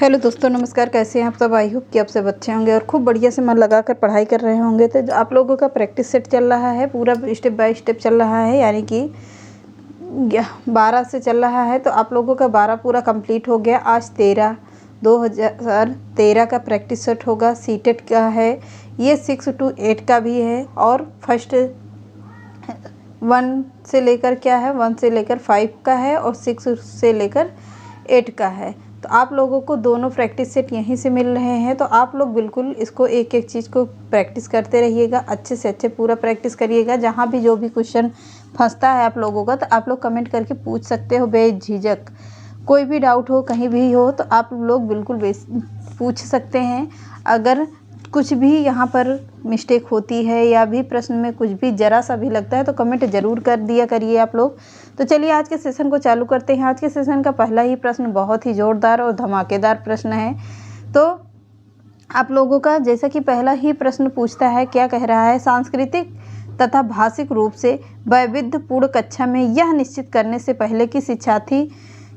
Hello दोस्तों, नमस्कार। कैसे हैं आप सब? आई होप कि आप सब अच्छे होंगे और खूब बढ़िया से मन लगाकर पढ़ाई कर रहे होंगे। तो आप लोगों का प्रैक्टिस सेट चल रहा है, पूरा स्टेप बाय स्टेप चल रहा है, यानी कि 12 से चल रहा है। तो आप लोगों का 12 पूरा कंप्लीट हो गया। आज 2013 का प्रैक्टिस सेट होगा। सीटेट का है ये, 6 to 8 का भी है और फर्स्ट 1 से लेकर क्या है 1 से लेकर 5 का है और 6 से लेकर 8 का है। तो आप लोगों को दोनों प्रैक्टिस सेट यहीं से मिल रहे हैं। तो आप लोग बिल्कुल इसको एक एक चीज़ को प्रैक्टिस करते रहिएगा, अच्छे से अच्छे पूरा प्रैक्टिस करिएगा। जहाँ भी जो भी क्वेश्चन फंसता है आप लोगों का, तो आप लोग कमेंट करके पूछ सकते हो बेझिझक। कोई भी डाउट हो कहीं भी हो तो आप लोग बिल्कुल पूछ सकते हैं। अगर कुछ भी यहाँ पर मिस्टेक होती है या भी प्रश्न में कुछ भी ज़रा सा भी लगता है तो कमेंट ज़रूर कर दिया करिए आप लोग। तो चलिए आज के सेशन को चालू करते हैं। आज के सेशन का पहला ही प्रश्न बहुत ही ज़ोरदार और धमाकेदार प्रश्न है। तो आप लोगों का जैसा कि पहला ही प्रश्न पूछता है, क्या कह रहा है, सांस्कृतिक तथा भाषिक रूप से वैविध्यपूर्ण कक्षा में यह निश्चित करने से पहले कि शिक्षार्थी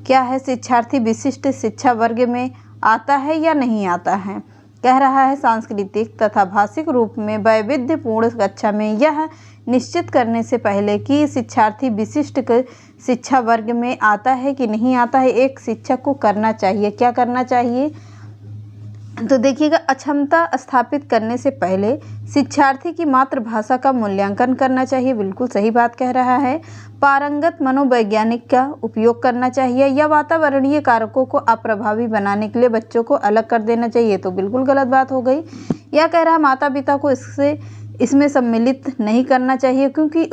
क्या है, शिक्षार्थी विशिष्ट शिक्षा वर्ग में आता है या नहीं आता है। कह रहा है सांस्कृतिक तथा भाषिक रूप में वैविध्यपूर्ण कक्षा में यह निश्चित करने से पहले कि शिक्षार्थी विशिष्ट शिक्षा वर्ग में आता है कि नहीं आता है, एक शिक्षक को करना चाहिए। क्या करना चाहिए? तो देखिएगा, अक्षमता स्थापित करने से पहले शिक्षार्थी की मातृभाषा का मूल्यांकन करना चाहिए। बिल्कुल सही बात कह रहा है। पारंगत मनोवैज्ञानिक का उपयोग करना चाहिए या वातावरणीय कारकों को अप्रभावी बनाने के लिए बच्चों को अलग कर देना चाहिए। तो बिल्कुल गलत बात हो गई। यह कह रहा है माता पिता को इसमें सम्मिलित नहीं करना चाहिए क्योंकि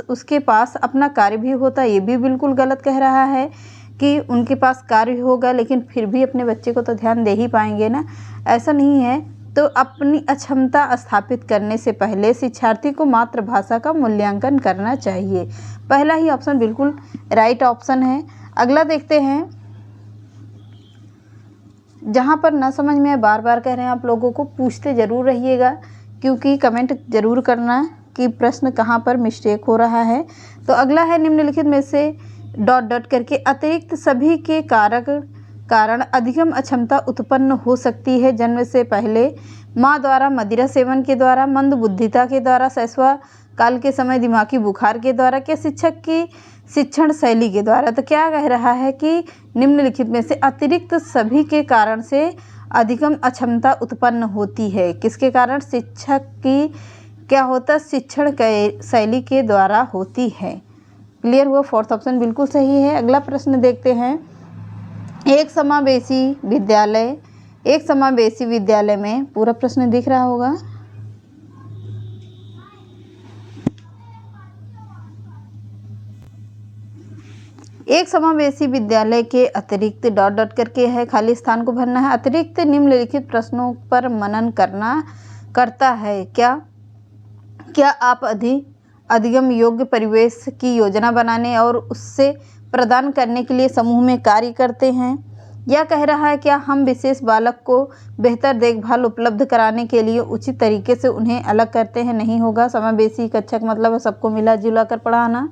उसके पास अपना कार्य भी होता है। ये भी बिल्कुल गलत कह रहा है कि उनके पास कार्य होगा लेकिन फिर भी अपने बच्चे को तो ध्यान दे ही पाएंगे ना, ऐसा नहीं है। तो अपनी अक्षमता स्थापित करने से पहले शिक्षार्थी को मातृभाषा का मूल्यांकन करना चाहिए। पहला ही ऑप्शन बिल्कुल राइट ऑप्शन है। अगला देखते हैं। जहाँ पर ना समझ में बार बार कह रहे हैं, आप लोगों को पूछते ज़रूर रहिएगा क्योंकि कमेंट ज़रूर करना कि प्रश्न कहाँ पर मिस्टेक हो रहा है। तो अगला है, निम्नलिखित में से ... करके अतिरिक्त सभी के कारण अधिगम अक्षमता उत्पन्न हो सकती है। जन्म से पहले, माँ द्वारा, मदिरा सेवन के द्वारा, मंदबुद्धिता के द्वारा, शैशव काल के समय दिमागी बुखार के द्वारा, क्या शिक्षक की शिक्षण शैली के द्वारा। तो क्या कह रहा है कि निम्नलिखित में से अतिरिक्त सभी के कारण से अधिगम अक्षमता उत्पन्न होती है। किसके कारण? शिक्षक की क्या होता है, शिक्षण शैली के द्वारा होती है। क्लियर हुआ? फोर्थ ऑप्शन बिल्कुल सही है। अगला प्रश्न देखते हैं। एक समावेशी विद्यालय में, पूरा प्रश्न दिख रहा होगा, एक समावेशी विद्यालय के अतिरिक्त ... करके है, खाली स्थान को भरना है। अतिरिक्त निम्नलिखित प्रश्नों पर मनन करता है। क्या आप अधिगम योग्य परिवेश की योजना बनाने और उससे प्रदान करने के लिए समूह में कार्य करते हैं। यह कह रहा है, क्या हम विशेष बालक को बेहतर देखभाल उपलब्ध कराने के लिए उचित तरीके से उन्हें अलग करते हैं। नहीं होगा। समावेशी कक्षा का मतलब है सबको मिला जुला कर पढ़ाना।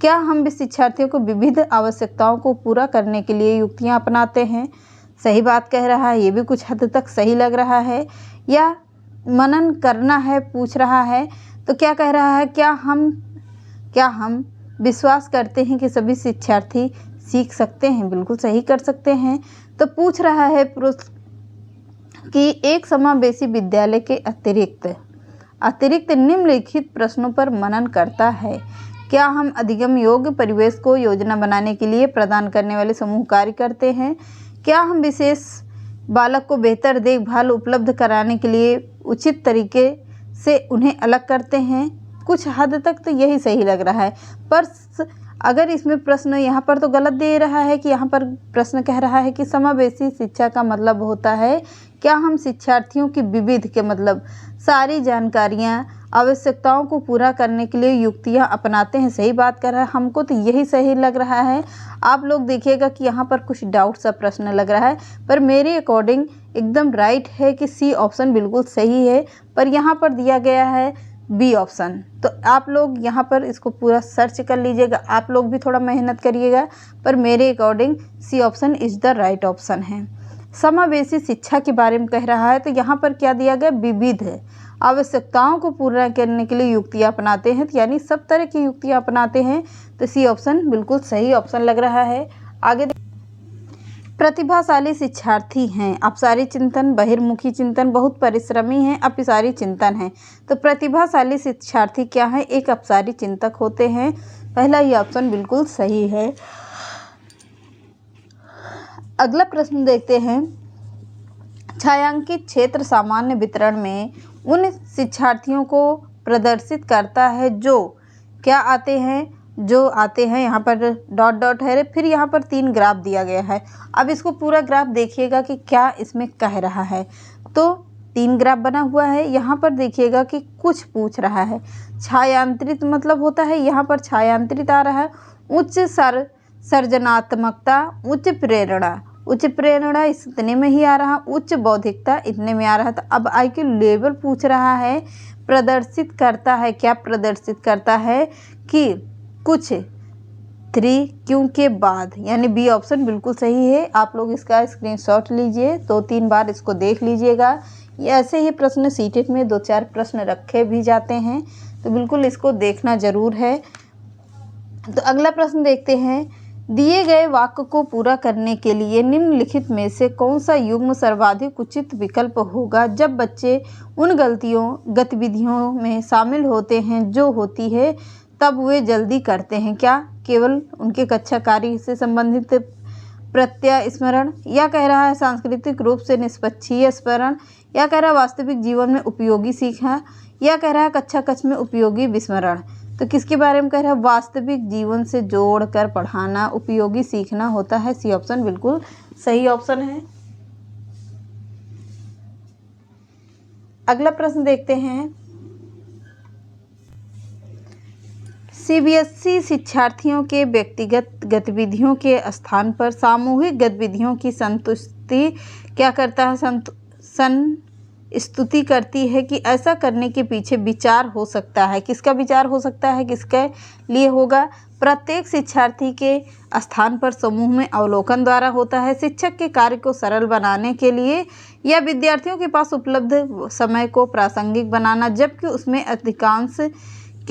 क्या हम शिक्षार्थियों को विविध आवश्यकताओं को पूरा करने के लिए युक्तियाँ अपनाते हैं। सही बात कह रहा है, ये भी कुछ हद तक सही लग रहा है। या मनन करना है पूछ रहा है, तो क्या कह रहा है, क्या हम विश्वास करते हैं कि सभी शिक्षार्थी सीख सकते हैं। बिल्कुल सही कर सकते हैं। तो पूछ रहा है कि एक समावेशी विद्यालय के अतिरिक्त निम्नलिखित प्रश्नों पर मनन करता है। क्या हम अधिगम योग्य परिवेश को योजना बनाने के लिए प्रदान करने वाले समूह कार्य करते हैं। क्या हम विशेष बालक को बेहतर देखभाल उपलब्ध कराने के लिए उचित तरीके से उन्हें अलग करते हैं। कुछ हद तक तो यही सही लग रहा है, पर अगर इसमें प्रश्न यहाँ पर तो गलत दे रहा है कि यहाँ पर प्रश्न कह रहा है कि समावेशी शिक्षा का मतलब होता है क्या हम शिक्षार्थियों की विविध के मतलब सारी जानकारियाँ आवश्यकताओं को पूरा करने के लिए युक्तियाँ अपनाते हैं। सही बात कर रहा है, हमको तो यही सही लग रहा है। आप लोग देखिएगा कि यहाँ पर कुछ डाउट सा प्रश्न लग रहा है, पर मेरे अकॉर्डिंग एकदम राइट है कि सी ऑप्शन बिल्कुल सही है। पर यहाँ पर दिया गया है बी ऑप्शन। तो आप लोग यहाँ पर इसको पूरा सर्च कर लीजिएगा, आप लोग भी थोड़ा मेहनत करिएगा, पर मेरे according C option is the right option है। समावेशी शिक्षा के बारे में कह रहा है, तो यहाँ पर क्या दिया गया, विविध आवश्यकताओं को पूरा करने के लिए युक्तियाँ अपनाते हैं, यानी सब तरह की युक्तियाँ अपनाते हैं, तो सी ऑप्शन बिल्कुल सही ऑप्शन लग रहा है। आगे प्रतिभाशाली शिक्षार्थी हैं, अपसारी चिंतन, बहिर्मुखी चिंतन, बहुत परिश्रमी हैं, अपसारी चिंतन है। तो प्रतिभाशाली शिक्षार्थी क्या है, एक अपसारी चिंतक होते हैं। पहला ही ऑप्शन बिल्कुल सही है। अगला प्रश्न देखते हैं, छायांकित क्षेत्र सामान्य वितरण में उन शिक्षार्थियों को प्रदर्शित करता है जो क्या आते हैं, जो आते हैं, यहाँ पर डॉट डॉट है, फिर यहाँ पर 3 ग्राफ दिया गया है। अब इसको पूरा ग्राफ देखिएगा कि क्या इसमें कह रहा है। तो 3 ग्राफ बना हुआ है, यहाँ पर देखिएगा कि कुछ पूछ रहा है। छायांतरित मतलब होता है, यहाँ पर छायांतरित आ रहा है, उच्च सर्जनात्मकता, उच्च प्रेरणा इतने में ही आ रहा, उच्च बौद्धिकता इतने में आ रहा। तो अब IQ लेवल पूछ रहा है, प्रदर्शित करता है, क्या प्रदर्शित करता है कि कुछ 3 क्यों के बाद, यानी बी ऑप्शन बिल्कुल सही है। आप लोग इसका स्क्रीनशॉट लीजिए, 2-3 बार इसको देख लीजिएगा। ये ऐसे ही प्रश्न सीटेट में 2-4 प्रश्न रखे भी जाते हैं, तो बिल्कुल इसको देखना ज़रूर है। तो अगला प्रश्न देखते हैं, दिए गए वाक्य को पूरा करने के लिए निम्नलिखित में से कौन सा युग्म सर्वाधिक उचित विकल्प होगा। जब बच्चे उन गतिविधियों में शामिल होते हैं जो होती है तब वे जल्दी करते हैं, क्या केवल उनके कक्षा कार्य से संबंधित प्रत्यय स्मरण, या कह रहा है सांस्कृतिक रूप से निष्पक्षीय स्मरण, या कह रहा है वास्तविक जीवन में उपयोगी सीखना, या कह रहा है कक्षा कक्ष में उपयोगी विस्मरण। तो किसके बारे में कह रहा है, वास्तविक जीवन से जोड़कर पढ़ाना, उपयोगी सीखना होता है। सी ऑप्शन बिल्कुल सही ऑप्शन है। अगला प्रश्न देखते हैं, CBSE शिक्षार्थियों के व्यक्तिगत गतिविधियों के स्थान पर सामूहिक गतिविधियों की संतुष्टि क्या करता है, स्तुति करती है कि ऐसा करने के पीछे विचार हो सकता है। किसका विचार हो सकता है, किसके लिए होगा, प्रत्येक शिक्षार्थी के स्थान पर समूह में अवलोकन द्वारा होता है, शिक्षक के कार्य को सरल बनाने के लिए, या विद्यार्थियों के पास उपलब्ध समय को प्रासंगिक बनाना जबकि उसमें अधिकांश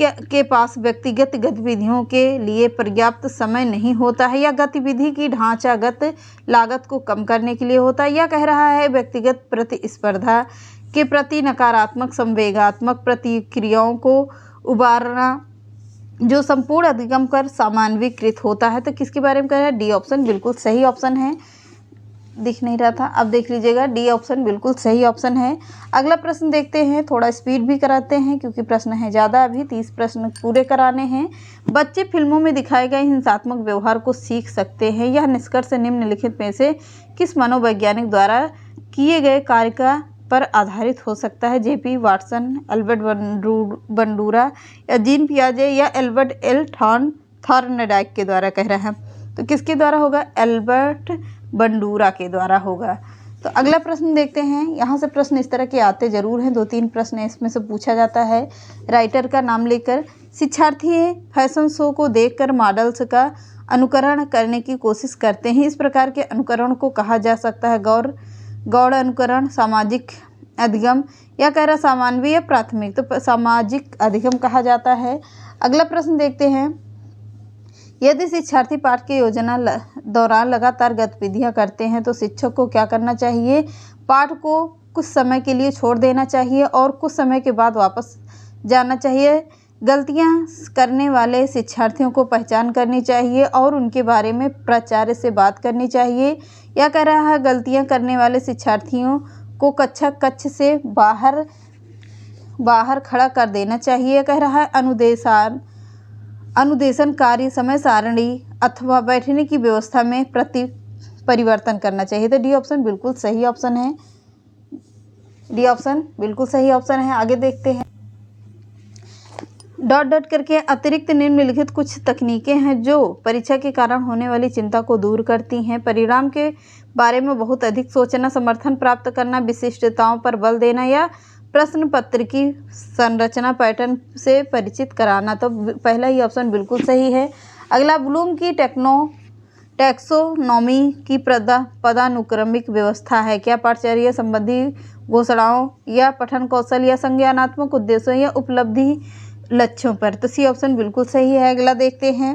के पास व्यक्तिगत गतिविधियों के लिए पर्याप्त समय नहीं होता है, या गतिविधि की ढांचागत लागत को कम करने के लिए होता है, या कह रहा है व्यक्तिगत प्रतिस्पर्धा के प्रति नकारात्मक संवेगात्मक प्रतिक्रियाओं को उबारना जो संपूर्ण अधिगम कर सामान्यीकृत होता है। तो किसके बारे में कह रहा है, डी ऑप्शन बिल्कुल सही ऑप्शन है। दिख नहीं रहा था, अब देख लीजिएगा, डी ऑप्शन बिल्कुल सही ऑप्शन है। अगला प्रश्न देखते हैं, थोड़ा स्पीड भी कराते हैं क्योंकि प्रश्न है ज़्यादा, अभी 30 प्रश्न पूरे कराने हैं। बच्चे फिल्मों में दिखाए गए हिंसात्मक व्यवहार को सीख सकते हैं, यह निष्कर्ष निम्नलिखित में से किस मनोवैज्ञानिक द्वारा किए गए कार्य पर आधारित हो सकता है। जेपी वाटसन, एल्बर्ट बंडूरा, या जीन पियाजे, या एल्बर्ट एल थॉर्नडाइक के द्वारा कह रहा है। तो किसके द्वारा होगा, एल्बर्ट बंडूरा के द्वारा होगा। तो अगला प्रश्न देखते हैं, यहाँ से प्रश्न इस तरह के आते जरूर हैं, 2-3 प्रश्न इसमें से पूछा जाता है। राइटर का नाम लेकर शिक्षार्थी फैशन शो को देखकर मॉडल्स का अनुकरण करने की कोशिश करते हैं, इस प्रकार के अनुकरण को कहा जा सकता है गौड़ अनुकरण, सामाजिक अधिगम, या कह रहा सामान्य या प्राथमिक, तो सामाजिक अधिगम कहा जाता है। अगला प्रश्न देखते हैं, यदि शिक्षार्थी पाठ की योजना दौरान लगातार गतिविधियां करते हैं तो शिक्षक को क्या करना चाहिए, पाठ को कुछ समय के लिए छोड़ देना चाहिए और कुछ समय के बाद वापस जाना चाहिए। गलतियां करने वाले शिक्षार्थियों को पहचान करनी चाहिए और उनके बारे में प्राचार्य से बात करनी चाहिए, या कह रहा है गलतियां करने वाले शिक्षार्थियों को कक्षा कक्ष से बाहर खड़ा कर देना चाहिए, कह रहा है अनुदेशन कार्य समय सारणी अथवा बैठने की व्यवस्था में परिवर्तन करना चाहिए। तो डी ऑप्शन बिल्कुल सही ऑप्शन है, डी ऑप्शन बिल्कुल सही ऑप्शन है। आगे देखते हैं, डॉट डॉट करके अतिरिक्त निम्नलिखित कुछ तकनीकें हैं जो परीक्षा के कारण होने वाली चिंता को दूर करती हैं। परिणाम के बारे में बहुत अधिक सोचना, समर्थन प्राप्त करना, विशिष्टताओं पर बल देना, या प्रश्न पत्र की संरचना पैटर्न से परिचित कराना। तो पहला ही ऑप्शन बिल्कुल सही है। अगला, ब्लूम की टैक्सोनॉमी की पदानुक्रमिक व्यवस्था है। क्या पाठ्यचर्या संबंधी घोषणाओं या पठन कौशल या संज्ञानात्मक उद्देश्यों या उपलब्धि लक्ष्यों पर। तो सी ऑप्शन बिल्कुल सही है। अगला देखते हैं,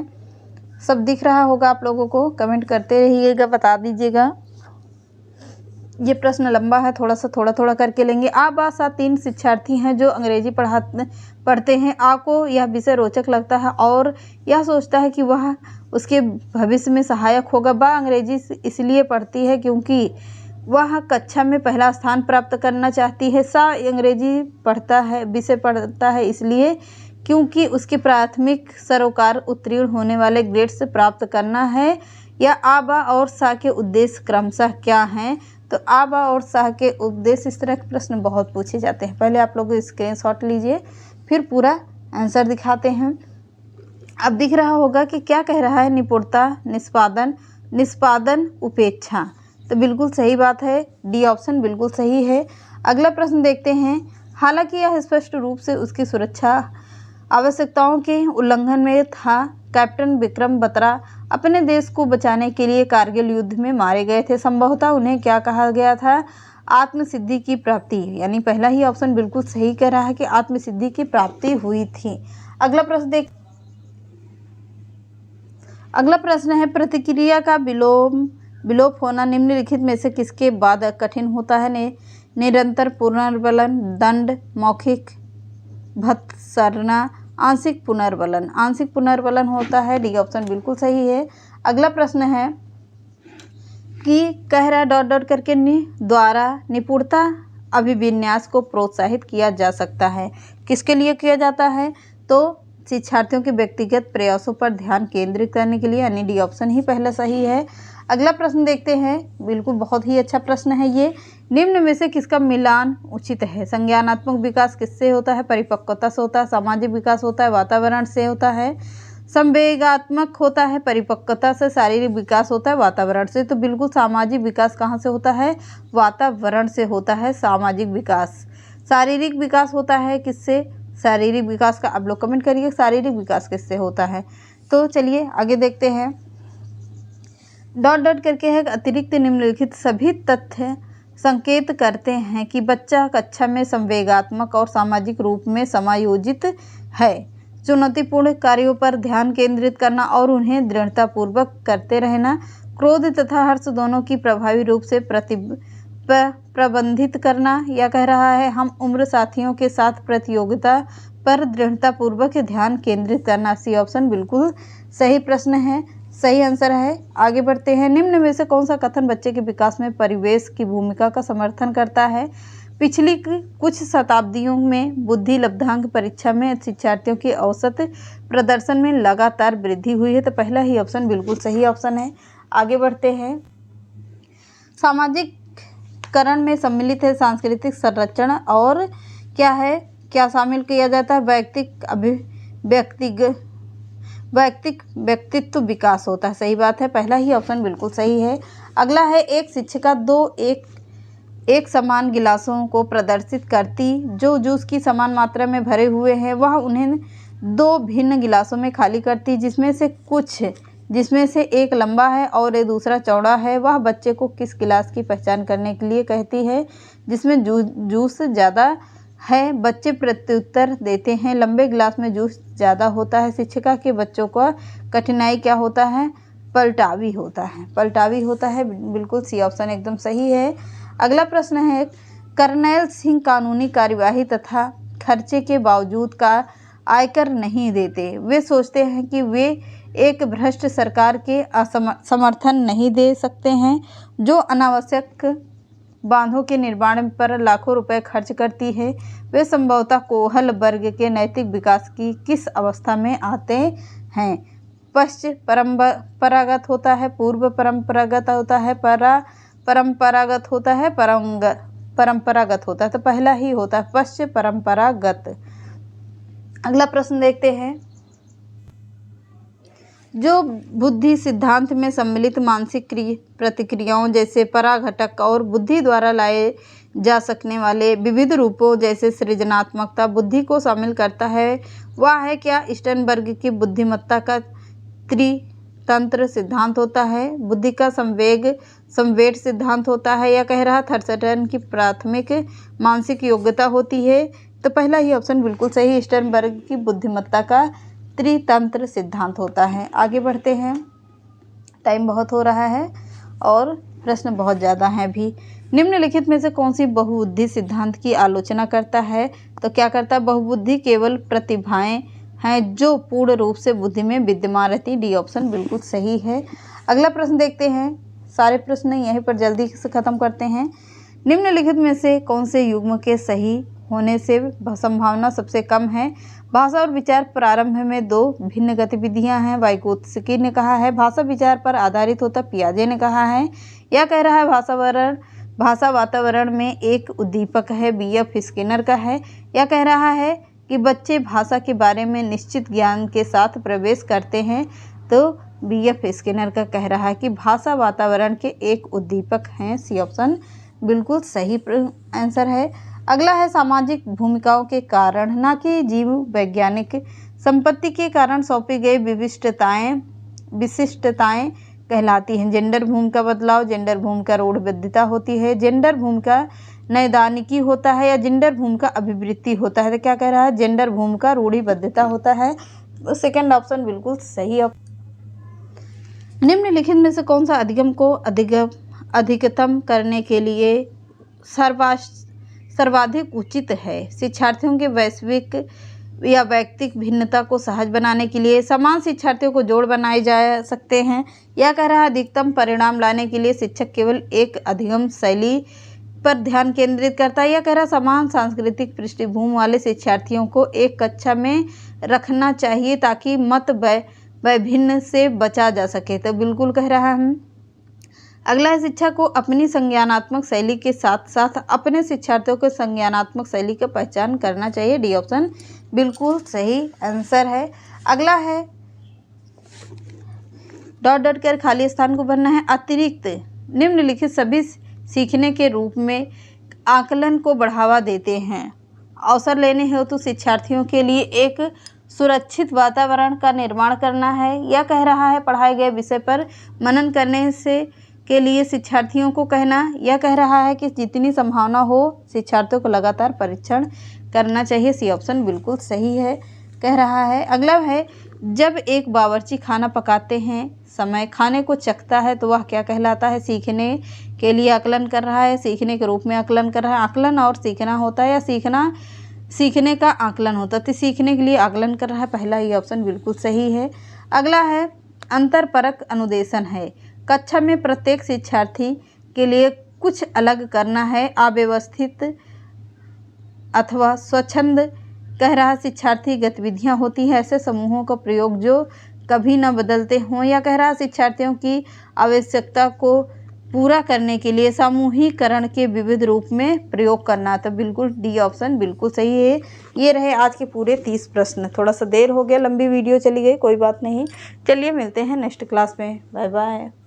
सब दिख रहा होगा आप लोगों को, कमेंट करते रहिएगा, बता दीजिएगा। ये प्रश्न लंबा है, थोड़ा थोड़ा करके लेंगे। आ बा सा 3 शिक्षार्थी हैं जो अंग्रेजी पढ़ते हैं। आ को यह विषय रोचक लगता है और यह सोचता है कि वह उसके भविष्य में सहायक होगा। बा अंग्रेजी इसलिए पढ़ती है क्योंकि वह कक्षा में पहला स्थान प्राप्त करना चाहती है। सा अंग्रेजी विषय पढ़ता है इसलिए क्योंकि उसके प्राथमिक सरोकार उत्तीर्ण होने वाले ग्रेड्स प्राप्त करना है। या आ बा और सा के उद्देश्य क्रमशः क्या हैं। तो आ बा और सा के उद्देश्य, इस तरह के प्रश्न बहुत पूछे जाते हैं। पहले आप लोग स्क्रीनशॉट लीजिए, फिर पूरा आंसर दिखाते हैं। अब दिख रहा होगा कि क्या कह रहा है, निपुणता, निष्पादन, उपेक्षा। तो बिल्कुल सही बात है, डी ऑप्शन बिल्कुल सही है। अगला प्रश्न देखते हैं। हालांकि यह स्पष्ट रूप से उसकी सुरक्षा आवश्यकताओं के उल्लंघन में था। कैप्टन विक्रम बत्रा अपने देश को बचाने के लिए कारगिल युद्ध में मारे गए थे। संभवतः उन्हें क्या कहा गया था, आत्मसिद्धि की प्राप्ति। यानी पहला ही ऑप्शन बिल्कुल सही कह रहा है कि आत्मसिद्धि की प्राप्ति हुई थी। अगला प्रश्न है, प्रतिक्रिया का विलोप होना निम्नलिखित में से किसके बाद कठिन होता है। निरंतर पुनर्बलन, दंड, मौखिक भत्सरना, आंशिक पुनर्बलन। आंशिक पुनर्बलन होता है, डी ऑप्शन बिल्कुल सही है। अगला प्रश्न है कि कह रहा ... करके द्वारा निपुणता अभिविन्यास को प्रोत्साहित किया जा सकता है। किसके लिए किया जाता है, तो शिक्षार्थियों के व्यक्तिगत प्रयासों पर ध्यान केंद्रित करने के लिए, यानी डी ऑप्शन ही पहला सही है। अगला प्रश्न देखते हैं, बिल्कुल बहुत ही अच्छा प्रश्न है ये। निम्न में से किसका मिलान उचित है। संज्ञानात्मक विकास किससे होता है, परिपक्वता से होता है। सामाजिक विकास होता है, वातावरण से होता है। संवेगात्मक होता है, परिपक्वता से। शारीरिक विकास होता है, वातावरण से। तो बिल्कुल सामाजिक विकास कहाँ से होता है, वातावरण से होता है सामाजिक विकास। शारीरिक विकास होता है किससे, शारीरिक विकास का आप लोग कमेंट करिए, शारीरिक विकास किससे होता है। तो चलिए आगे देखते हैं। ... करके है, अतिरिक्त निम्नलिखित सभी तथ्य संकेत करते हैं कि बच्चा कक्षा में संवेगात्मक और सामाजिक रूप में समायोजित है। चुनौतीपूर्ण कार्यों पर ध्यान केंद्रित करना और उन्हें दृढ़तापूर्वक करते रहना। क्रोध तथा हर्ष दोनों की प्रभावी रूप से प्रबंधित करना। यह कह रहा है, हम उम्र साथियों के साथ प्रतियोगिता पर दृढ़तापूर्वक ध्यान केंद्रित करना। सी ऑप्शन बिल्कुल सही प्रश्न है, सही आंसर है। आगे बढ़ते हैं। निम्न में से कौन सा कथन बच्चे के विकास में परिवेश की भूमिका का समर्थन करता है। पिछली कुछ शताब्दियों में बुद्धि लब्धांक परीक्षा में शिक्षार्थियों के औसत प्रदर्शन में लगातार वृद्धि हुई है। तो पहला ही ऑप्शन बिल्कुल सही ऑप्शन है। आगे बढ़ते हैं। सामाजिकरण में सम्मिलित है सांस्कृतिक संरक्षण और क्या है, क्या शामिल किया जाता है, व्यक्तित्व विकास होता है। सही बात है, पहला ही ऑप्शन बिल्कुल सही है। अगला है, एक शिक्षिका दो एक समान गिलासों को प्रदर्शित करती जो जूस की समान मात्रा में भरे हुए हैं। वह उन्हें 2 भिन्न गिलासों में खाली करती, जिसमें से एक लंबा है और दूसरा चौड़ा है। वह बच्चे को किस गिलास की पहचान करने के लिए कहती है जिसमें जूस ज़्यादा है। बच्चे प्रत्युत्तर देते हैं, लंबे गिलास में जूस ज़्यादा होता है। शिक्षिका के बच्चों का कठिनाई क्या होता है, पलटावी होता है। बिल्कुल सी ऑप्शन एकदम सही है। अगला प्रश्न है, कर्नैल सिंह कानूनी कार्यवाही तथा खर्चे के बावजूद का आयकर नहीं देते। वे सोचते हैं कि वे एक भ्रष्ट सरकार के समर्थन नहीं दे सकते हैं जो अनावश्यक बांधों के निर्माण पर लाखों रुपए खर्च करती है। वे संभवतः कोहल वर्ग के नैतिक विकास की किस अवस्था में आते हैं। पश्चिम परंपरागत होता है, पूर्व परंपरागत होता है, परंपरागत होता है, परंपरागत होता है। तो पहला ही होता है पश्चिम परंपरागत। अगला प्रश्न देखते हैं। जो बुद्धि सिद्धांत में सम्मिलित मानसिक प्रतिक्रियाओं जैसे पराघटक और बुद्धि द्वारा लाए जा सकने वाले विविध रूपों जैसे सृजनात्मकता बुद्धि को शामिल करता है वह है क्या? स्टर्नबर्ग की बुद्धिमत्ता का त्रितंत्र सिद्धांत होता है, बुद्धि का संवेद सिद्धांत होता है, या कह रहा थर्स्टन की प्राथमिक मानसिक योग्यता होती है। तो पहला ही ऑप्शन बिल्कुल सही, स्टर्नबर्ग की बुद्धिमत्ता का त्रितंत्र सिद्धांत होता है। आगे बढ़ते हैं, टाइम बहुत हो रहा है और प्रश्न बहुत ज़्यादा हैं भी। निम्नलिखित में से कौन सी बहुबुद्धि सिद्धांत की आलोचना करता है? तो क्या करता है? बहुबुद्धि केवल प्रतिभाएं हैं जो पूर्ण रूप से बुद्धि में विद्यमान रहती। डी ऑप्शन बिल्कुल सही है। अगला प्रश्न देखते हैं, सारे प्रश्न यहीं पर जल्दी से ख़त्म करते हैं। निम्नलिखित में से कौन से युग्म के सही होने से संभावना सबसे कम है? भाषा और विचार प्रारंभ में दो भिन्न गतिविधियां हैं, वाइगोत्स्की ने कहा है। भाषा विचार पर आधारित होता, पियाजे ने कहा है। यह कह रहा है भाषा वातावरण में एक उद्दीपक है, बीएफ स्किनर का है। यह कह रहा है कि बच्चे भाषा के बारे में निश्चित ज्ञान के साथ प्रवेश करते हैं, तो बीएफ स्किनर का कह रहा है कि भाषा वातावरण के एक उद्दीपक हैं। सी ऑप्शन बिल्कुल सही आंसर है। अगला है सामाजिक भूमिकाओं के कारण न कि जीव वैज्ञानिक संपत्ति के कारण सौंपी गई विशिष्टताएं कहलाती हैं। जेंडर भूमिका बदलाव, जेंडर भूमिका रूढ़िबद्धता होती है, जेंडर भूमिका नैदानिकी होता है, या जेंडर भूमिका अभिवृत्ति होता है। तो क्या कह रहा है? जेंडर भूमिका रूढ़िबद्धता होता है। तो सेकंड ऑप्शन बिल्कुल सही। निम्नलिखित में से कौन सा अधिगम को अधिकतम करने के लिए सर्वाधिक उचित है? शिक्षार्थियों के वैश्विक या वैयक्तिक भिन्नता को सहज बनाने के लिए समान शिक्षार्थियों को जोड़ बनाए जा सकते हैं। यह कह रहा है अधिकतम परिणाम लाने के लिए शिक्षक केवल एक अधिगम शैली पर ध्यान केंद्रित करता है। यह कह रहा है समान सांस्कृतिक पृष्ठभूमि वाले शिक्षार्थियों को एक कक्षा में रखना चाहिए ताकि मत वैभिन्न से बचा जा सके। तो बिल्कुल कह रहा है। अगला है शिक्षा को अपनी संज्ञानात्मक शैली के साथ साथ अपने शिक्षार्थियों के संज्ञानात्मक शैली का पहचान करना चाहिए। डी ऑप्शन बिल्कुल सही आंसर है। अगला है डॉट कर खाली स्थान को भरना है। अतिरिक्त निम्नलिखित सभी सीखने के रूप में आकलन को बढ़ावा देते हैं। अवसर लेने हेतु शिक्षार्थियों के लिए एक सुरक्षित वातावरण का निर्माण करना है। यह कह रहा है पढ़ाए गए विषय पर मनन करने के लिए शिक्षार्थियों को कहना। यह कह रहा है कि जितनी संभावना हो शिक्षार्थियों को लगातार परीक्षण करना चाहिए। सी ऑप्शन बिल्कुल सही है, कह रहा है। अगला है जब एक बावर्ची खाना पकाते हैं समय खाने को चखता है तो वह क्या कहलाता है? सीखने के लिए आकलन कर रहा है, सीखने के रूप में आकलन कर रहा है। आकलन और सीखना होता है, या सीखने का आकलन होता है। तो सीखने के लिए आकलन कर रहा है, पहला ही ऑप्शन बिल्कुल सही है। अगला है अंतरपरक अनुदेशन है। कक्षा में प्रत्येक शिक्षार्थी के लिए कुछ अलग करना है। अव्यवस्थित अथवा स्वच्छंद कह रहा शिक्षार्थी गतिविधियां होती हैं ऐसे समूहों का प्रयोग जो कभी न बदलते हों। या कह रहा शिक्षार्थियों की आवश्यकता को पूरा करने के लिए समूहीकरण के विविध रूप में प्रयोग करना। तो बिल्कुल डी ऑप्शन बिल्कुल सही है। ये रहे आज के पूरे 30 प्रश्न। थोड़ा सा देर हो गया, लंबी वीडियो चली गई, कोई बात नहीं। चलिए मिलते हैं नेक्स्ट क्लास में। Bye bye.